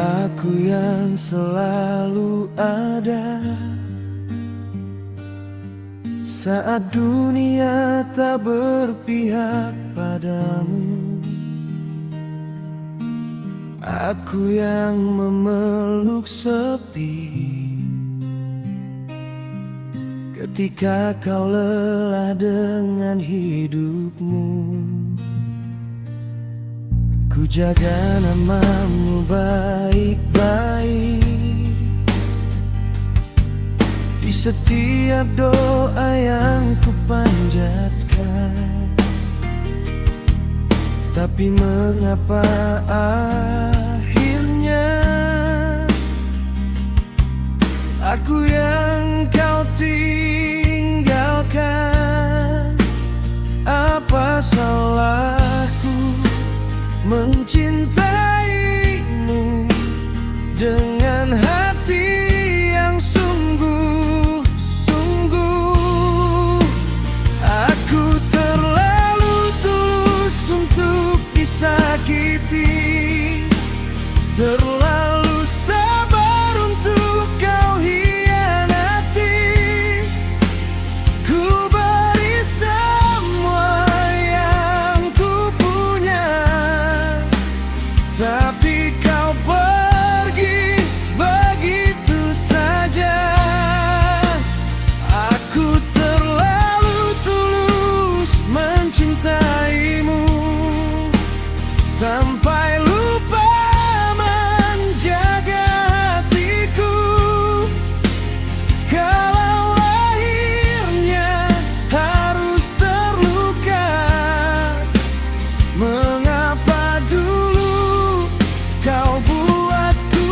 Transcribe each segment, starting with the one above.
Aku yang selalu ada saat dunia tak berpihak padamu. Aku yang memeluk sepi ketika kau lelah dengan hidupmu. Ku jaga namamu baik-baik di setiap doa yang ku panjatkan. Tapi mengapa akhirnya aku yang kau tinggalkan? Apa salahku mencintaimu dengan hati yang sungguh-sungguh? Aku terlalu tulus untuk disakiti, terlalu sabar untuk kau hianati. Ku beri semua yang ku punya, tapi kau pergi begitu saja. Aku terlalu tulus mencintaimu sampai lupa menjaga hatiku. Kalau akhirnya harus terluka, mengapa dulu kau buatku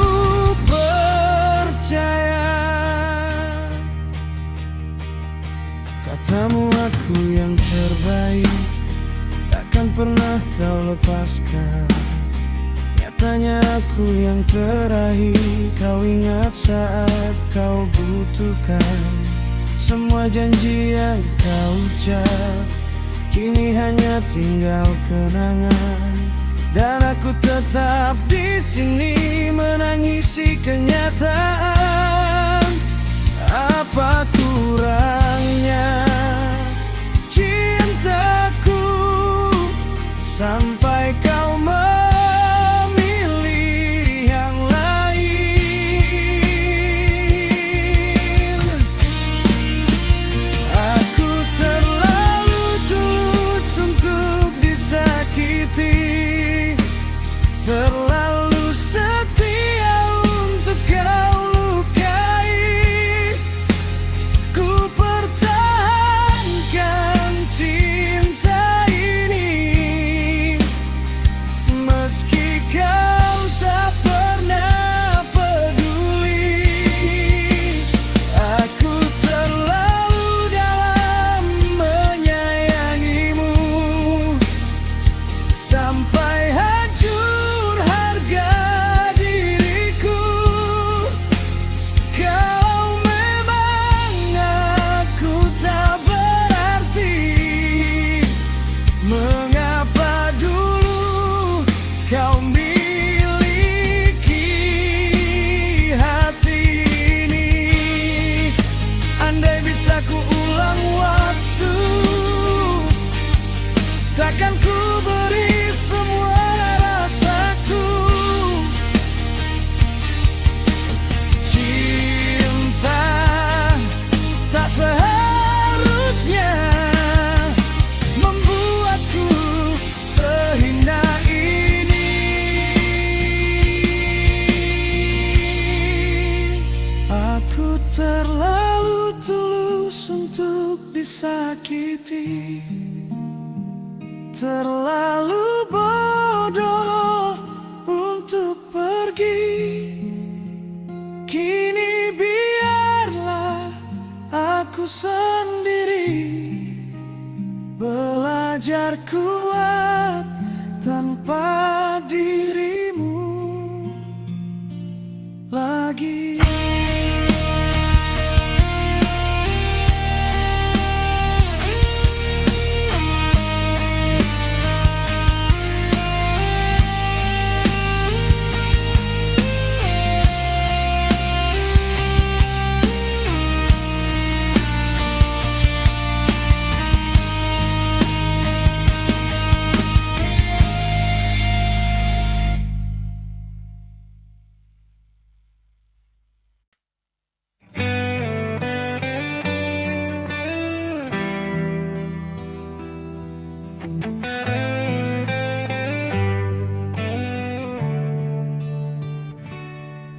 percaya? Katamu aku yang terbaik, takkan pernah kau lepaskan. Nyatanya aku yang terakhir kau ingat saat kau butuhkan. Semua janji yang kau ucap kini hanya tinggal kenangan, dan aku tetap di sini menangisi kenyataan. Apa kurangnya cintaku sampai kau memilih yang lain? Aku terlalu tulus untuk disakiti, terlalu setia untuk kau lukai. Ku pertahankan cinta ini meski kau tak pernah peduli. Aku terlalu dalam menyayangimu sampai hancur harga diriku. Kalau memang aku tak berarti, mengapa dulu kau miliki hati ini? Andai bisa ku ulang waktu, takkan ku beri semua rasaku. Cinta tak seharusnya membuatku sehina ini. Aku terlalu tulus untuk disakiti, terlalu bodoh untuk pergi. Kini biarlah aku sendiri belajar kuat tanpa dirimu lagi.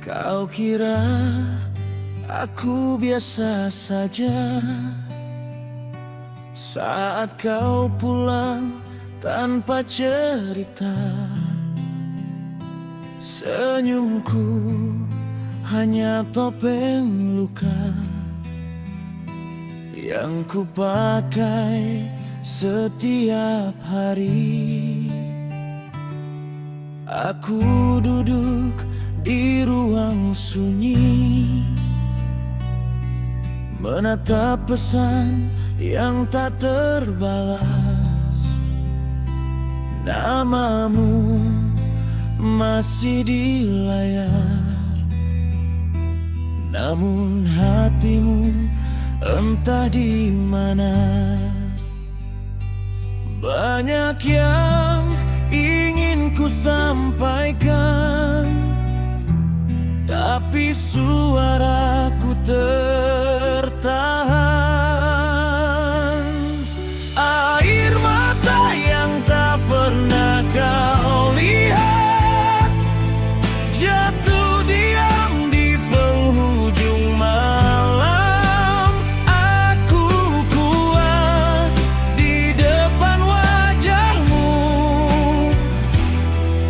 Kau kira aku biasa saja saat kau pulang tanpa cerita. Senyumku hanya topeng luka yang ku pakai setiap hari. Aku duduk di ruang sunyi, menatap pesan yang tak terbalas. Namamu masih di layar, namun hatimu entah di mana. Banyak yang ingin ku sampaikan, tapi suaraku tertahan. Air mata yang tak pernah kau lihat jatuh diam di penghujung malam. Aku kuat di depan wajahmu,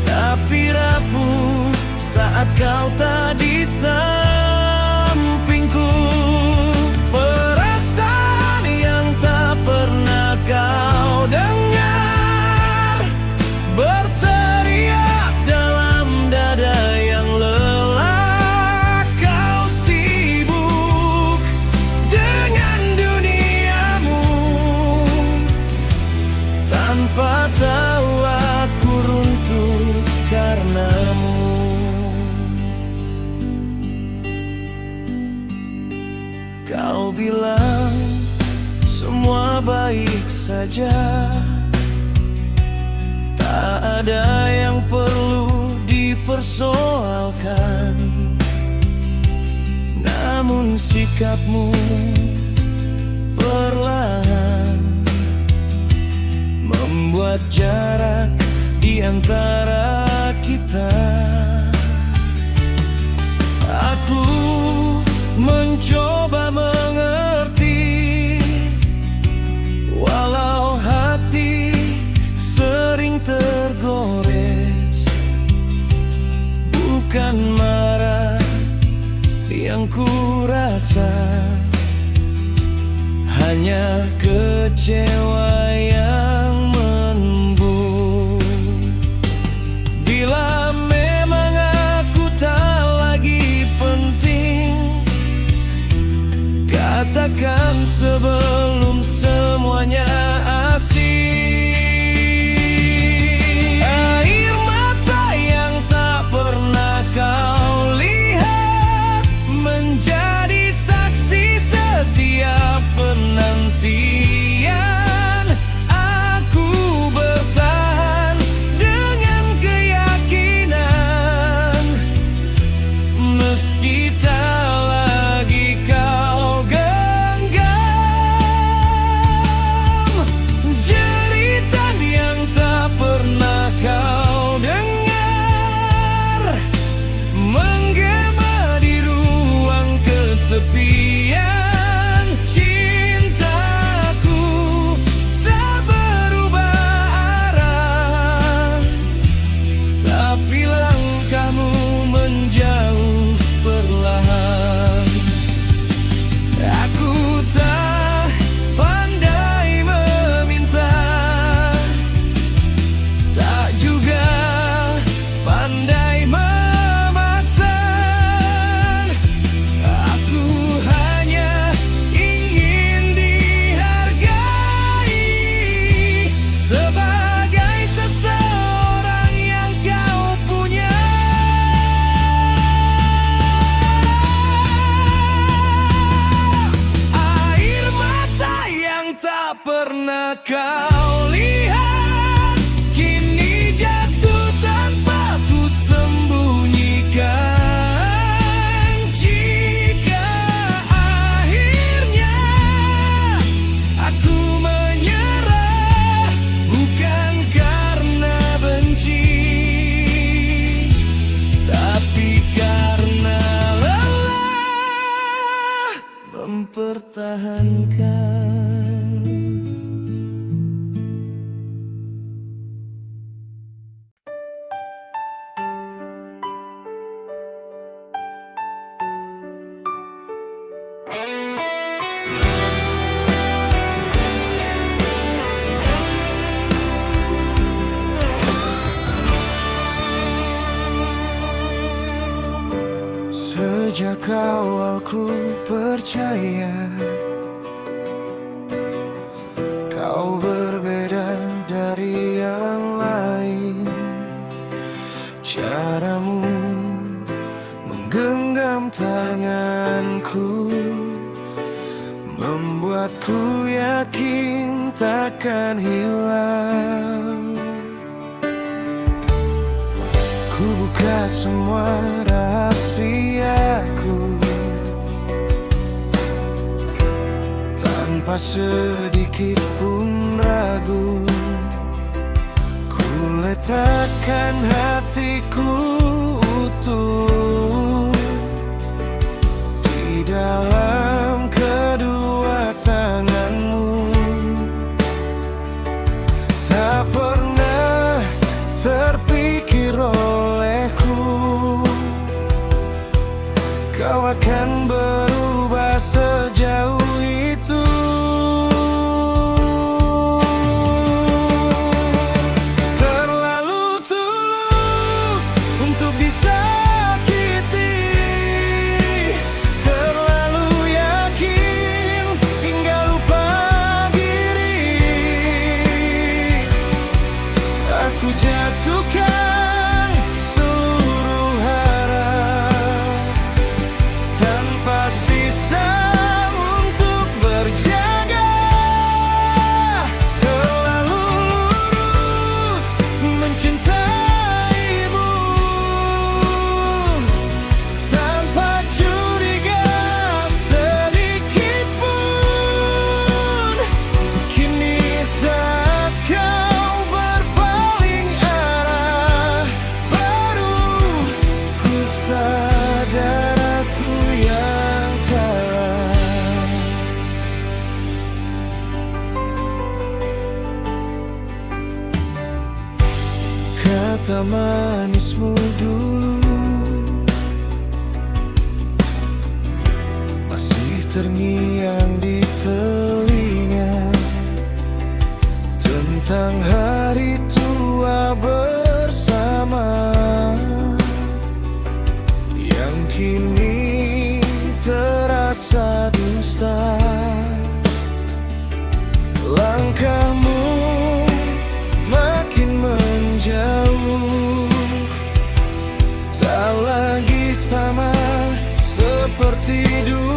tapi rapuh saat kau tak di sampingku. Perasaan yang tak pernah kau dengar berteriak dalam dada yang lelah. Kau sibuk dengan duniamu, tanpa tahu aku runtuh karenamu. Kau bilang semua baik saja, tak ada yang perlu dipersoalkan. Namun sikapmu perlahan membuat jarak di antara kita. Aku mencoba mengerti, walau hati sering tergores. Bukan marah yang ku rasa, hanya kecewa yang menembus. Bila memang aku tak lagi penting, katakan sebelum semuanya asing. Air mata yang tak pernah kau lihat menjadi saksi setiap penantian. Aku bertahan dengan keyakinan, meski tak lagi kau genggam. pertahankan. Sejak awal ku percaya kau berbeda dari yang lain. Caramu menggenggam tanganku membuatku yakin takkan hilang. Ku buka semua rahasiaku tanpa sedikit pun ragu. Ku letakkan hatiku utuh di dalam kedua tanganmu. Tak pernah terpikir olehku kau akan berubah sejauh itu. Terlalu tulus untuk disakiti, terlalu yakin hingga lupa diri. Aku jatuhkan seluruh harap tanpa sisa untuk berjaga. Terlalu lurus mencintaimu tanpa curiga sedikit pun. Kini saat kau berpaling arah, baru ku sadar aku yang kalah. Kata manismu dulu masih terngiang di telinga, tentang hari tua bersama yang kini terasa dusta. Langkahmu makin menjauh, tak lagi sama seperti dulu.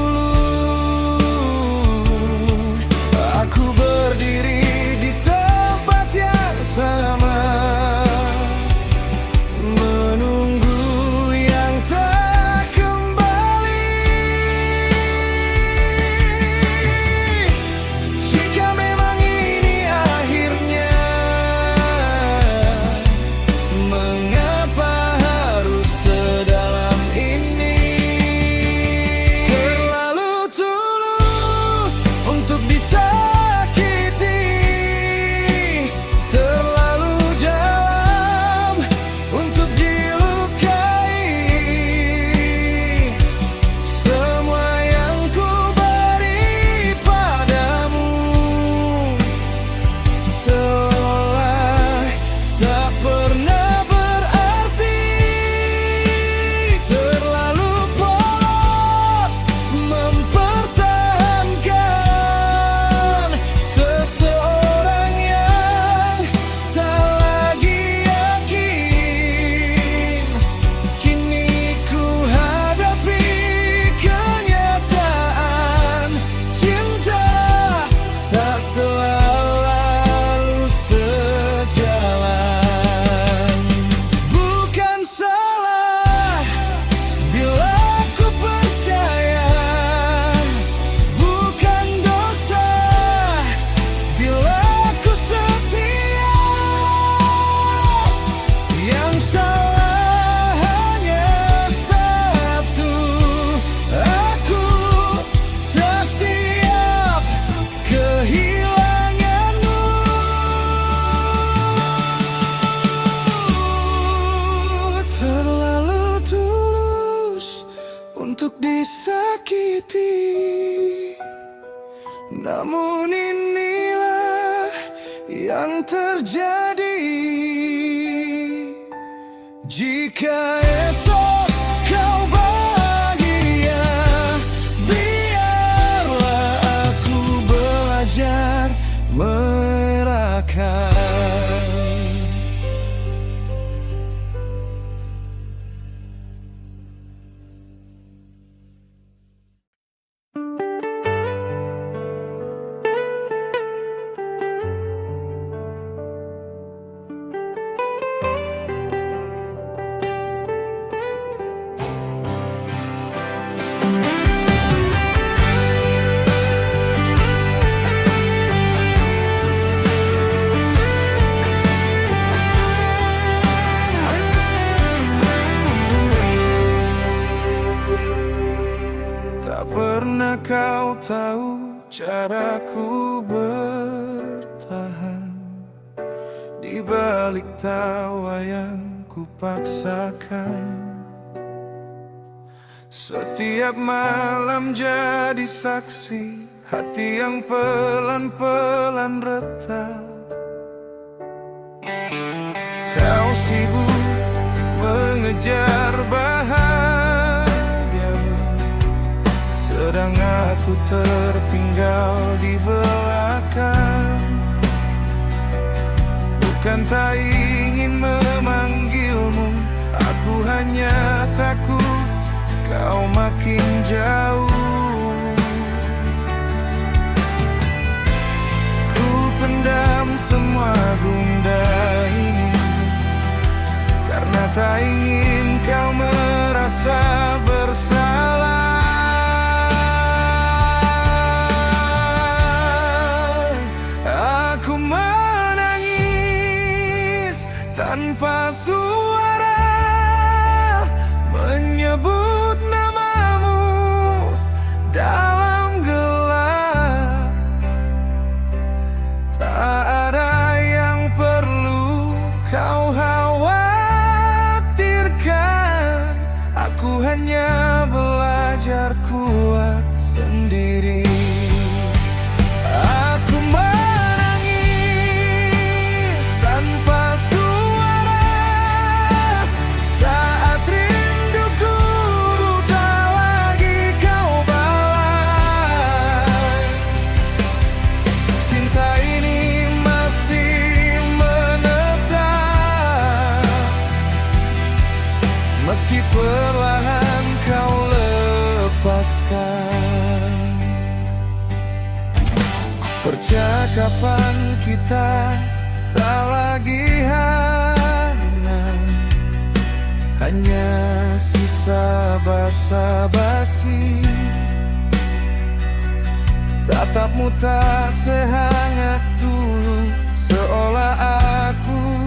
Aku berdiri di tempat yang sama, menunggu yang tak kembali. untuk disakiti. Namun inilah yang terjadi. Jika esok kau bahagia, biarlah aku belajar merahkan. Tak pernah kau tahu caraku bertahan di balik tawa yang kupaksakan. Setiap malam jadi saksi hati yang pelan-pelan retak. Kau sibuk mengejar bahagiamu, sedang aku tertinggal di belakang. Bukan tak ingin memanggilmu, aku hanya takut kau makin jauh. Ku pendam semua gundah ini karena tak ingin kau merasa bersalah. Aku menangis tanpa suara, menyebut namamu dalam gelap. Tak ada yang perlu kau khawatirkan, aku hanya belajar kuat sendiri. Aku menangis tanpa suara saat rinduku tak lagi kau balas. Cinta ini masih menetap meski perlahan kau lepaskan. Percakapan kita tak lagi hanya sisa basa-basi. Tatapmu tak sehangat dulu, seolah aku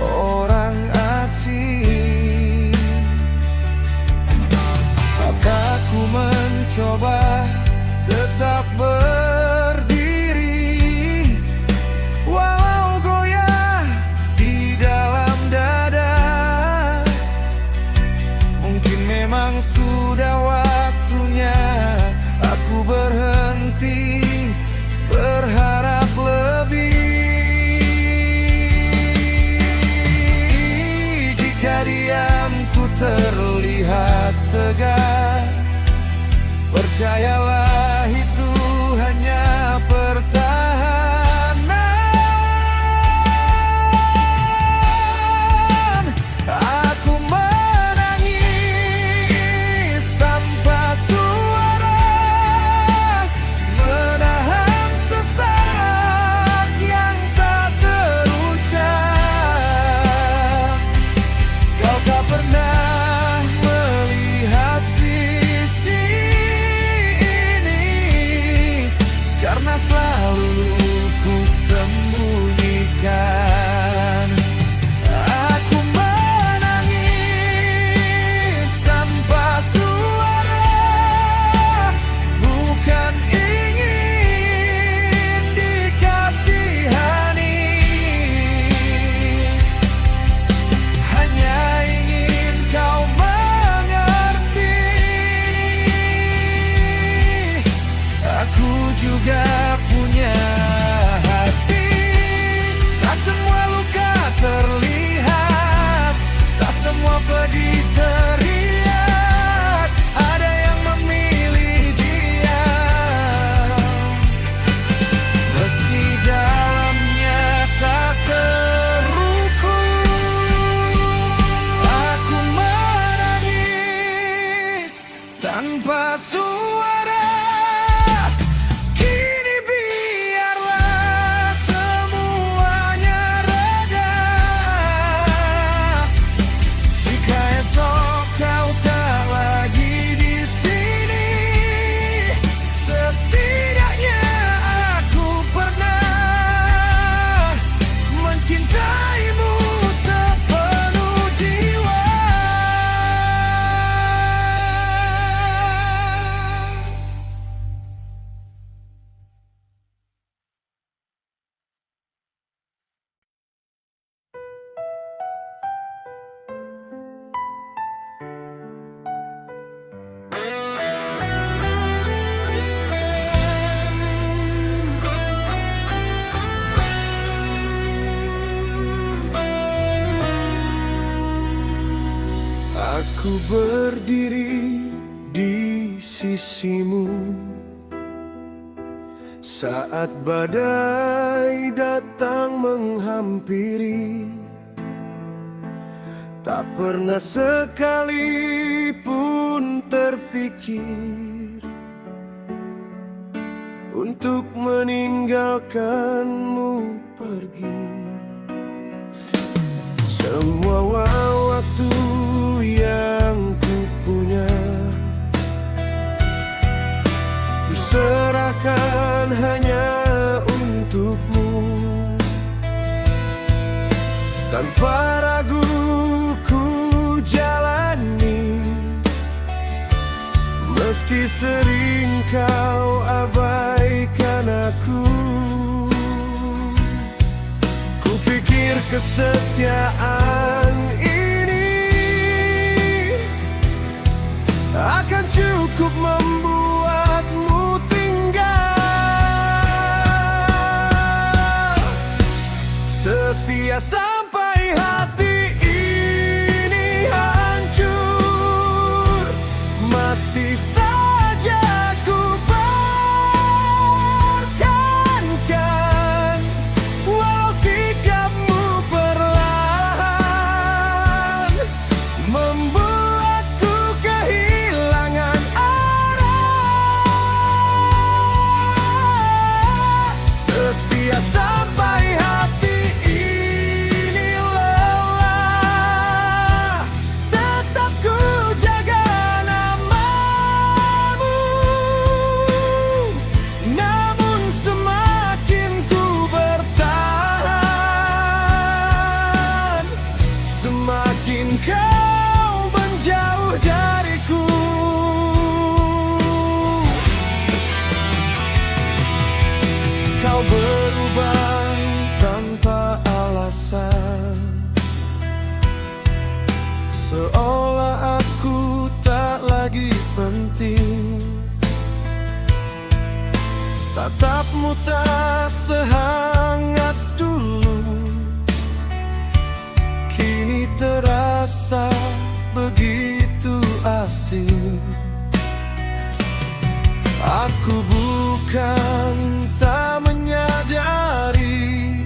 orang asing. Maka ku mencoba tetap berdiri, walau goyah di dalam dada. Mungkin memang sudah waktunya aku berhenti berharap lebih. Jika diamku terlihat tegar, percayalah itu hanya pertahanan. Aku menangis tanpa suara, menahan sesak yang tak terucap. Kau tak pernah melihat sisi ini juga punya hati. Tak semua luka terlihat, tak semua pedih terlihat. Ada yang memilih diam, meski dalamnya tak terukur. Aku menangis tanpa suara. Kini biarlah semuanya reda. Jika esok kau tak lagi di sini, setidaknya aku pernah mencintaimu sepenuh jiwa. Aku berdiri di sisimu saat badai datang menghampiri. Tak pernah sekalipun terpikir untuk meninggalkanmu pergi. Semua waktu yang ku punya ku serahkan hanya untukmu. Tanpa ragu ku jalani, meski sering kau abaikan aku. Ku pikir kesetiaan akan cukup membuatmu tinggal setia sampai hati ini hancur. Masih saja ku pertahankan, walau sikapmu perlahan membuatku kehilangan arah. Setia sampai hati ini lelah, tetap ku jaga namamu. Namun semakin ku bertahan, semakin kau menjauh dariku. Kau berubah tanpa alasan, seolah aku tak lagi penting. Tatapmu tak sehangat dulu, kini terasa begitu asing. Aku bukan tak menyadari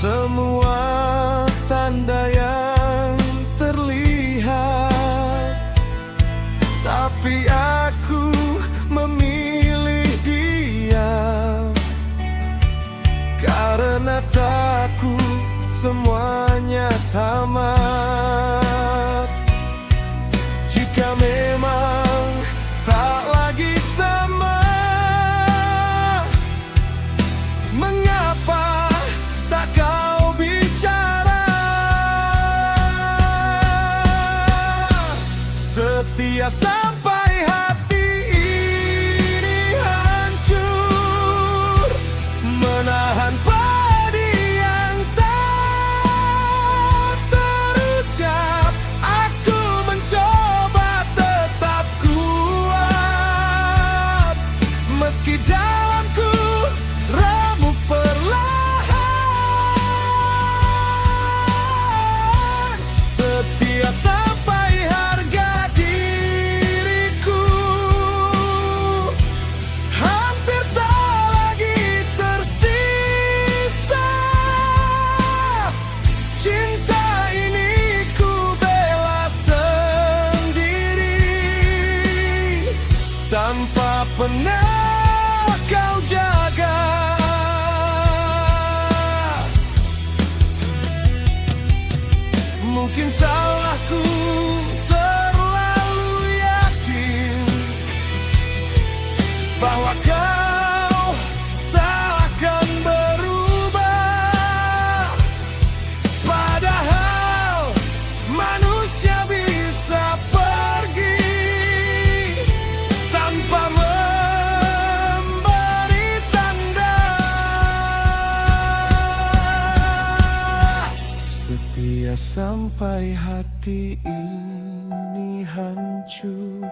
semua tanda yang terlihat, tapi aku memilih diam karena takut semuanya tamat. Jika memang tak lagi sama, mengapa tak kau bicara? Setia sampai hati ini hancur, menahan pedih yang tak terucap. Aku mencoba tetap kuat, pernah kau jaga. Mungkin salahku terlalu yakin bahwa kau tak akan berubah. Padahal manusia bisa pergi tanpa memberi tanda. Setia sampai hati ini hancur.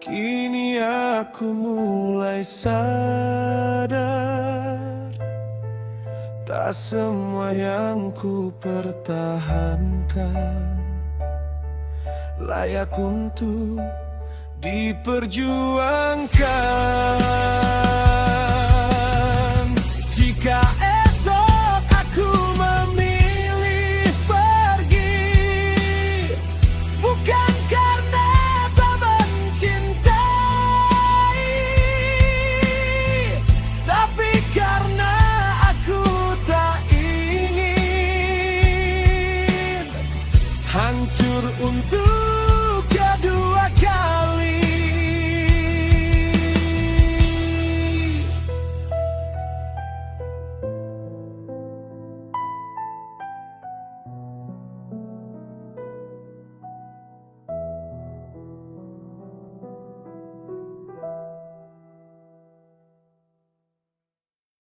Kini aku mulai sadar, tak semua yang ku pertahankan layak untuk diperjuangkan. Jika